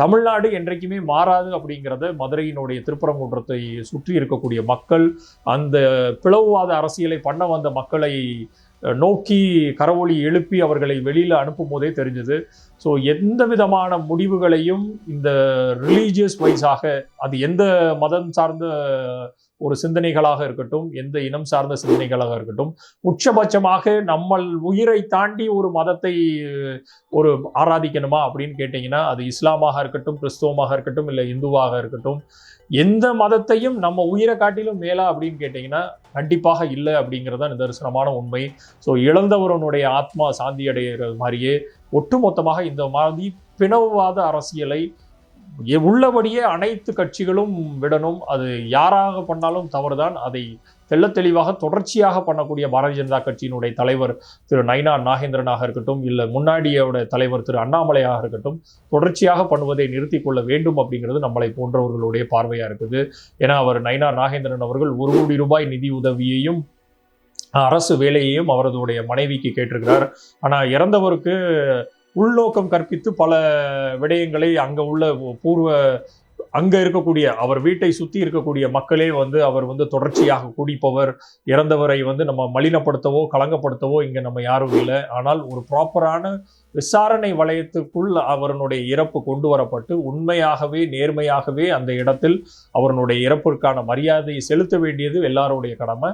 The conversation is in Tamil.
தமிழ்நாடு என்றைக்குமே மாறாது அப்படிங்கிறத மதுரையினுடைய திருப்பரங்குன்றத்தை சுற்றி இருக்கக்கூடிய மக்கள், அந்த பிளவுவாத அரசியலை பண்ண வந்த மக்களை நோக்கி கரவொலி எழுப்பி அவர்களை வெளியில் அனுப்பும் போதே தெரிஞ்சது. ஸோ எந்த விதமான முடிவுகளையும் இந்த ரிலீஜியஸ் வைஸாக, அது எந்த மதம் சார்ந்த ஒரு சிந்தனைகளாக இருக்கட்டும், எந்த இனம் சார்ந்த சிந்தனைகளாக இருக்கட்டும், உச்சபட்சமாக நம்ம உயிரை தாண்டி ஒரு மதத்தை ஒரு ஆராதிக்கணுமா அப்படின்னு கேட்டிங்கன்னா, அது இஸ்லாமாக இருக்கட்டும், கிறிஸ்துவமாக இருக்கட்டும், இல்லை இந்துவாக இருக்கட்டும், எந்த மதத்தையும் நம்ம உயிரை காட்டிலும் மேலா அப்படின்னு கேட்டிங்கன்னா கண்டிப்பாக இல்லை அப்படிங்கிறது தான் நிதர்சனமான உண்மை. ஸோ இழந்தவருடைய ஆத்மா சாந்தி அடைகிறது மாதிரியே ஒட்டுமொத்தமாக இந்த மாதிரி பிளவுவாத அரசியலை உள்ளபடியே அனைத்து கட்சிகளும் விடணும். அது யாராக பண்ணாலும் தவறுதான். அதை தெள்ள தெளிவாக தொடர்ச்சியாக பண்ணக்கூடிய பாரதிய ஜனதா கட்சியினுடைய தலைவர் திரு நயினார் நாகேந்திரனாக இருக்கட்டும், இல்லை முன்னாடியோட தலைவர் திரு அண்ணாமலையாக இருக்கட்டும், தொடர்ச்சியாக பண்ணுவதை நிறுத்தி கொள்ள வேண்டும் அப்படிங்கிறது நம்மளை போன்றவர்களுடைய பார்வையா இருக்குது. ஏன்னா அவர் நயினார் நாகேந்திரன் அவர்கள் 1 கோடி ரூபாய் நிதி உதவியையும் அரசு வேலையையும் அவரதுடைய மனைவிக்கு கேட்டிருக்கிறார். ஆனால் இறந்தவருக்கு உள்நோக்கம் கற்பித்து பல விடயங்களை அங்க இருக்கக்கூடிய அவர் வீட்டை சுத்தி இருக்கக்கூடிய மக்களே அவர் தொடர்ச்சியாக குடிப்பவர், இறந்தவரை நம்ம மலினப்படுத்தவோ களங்கப்படுத்தவோ இங்க நம்ம யாரும் இல்லை. ஆனால் ஒரு ப்ராப்பரான விசாரணை வளையத்துக்குள் அவருடைய இறப்பு கொண்டு வரப்பட்டு உண்மையாகவே நேர்மையாகவே அந்த இடத்தில் அவருடைய இறப்பிற்கான மரியாதையை செலுத்த வேண்டியது எல்லாருடைய கடமை.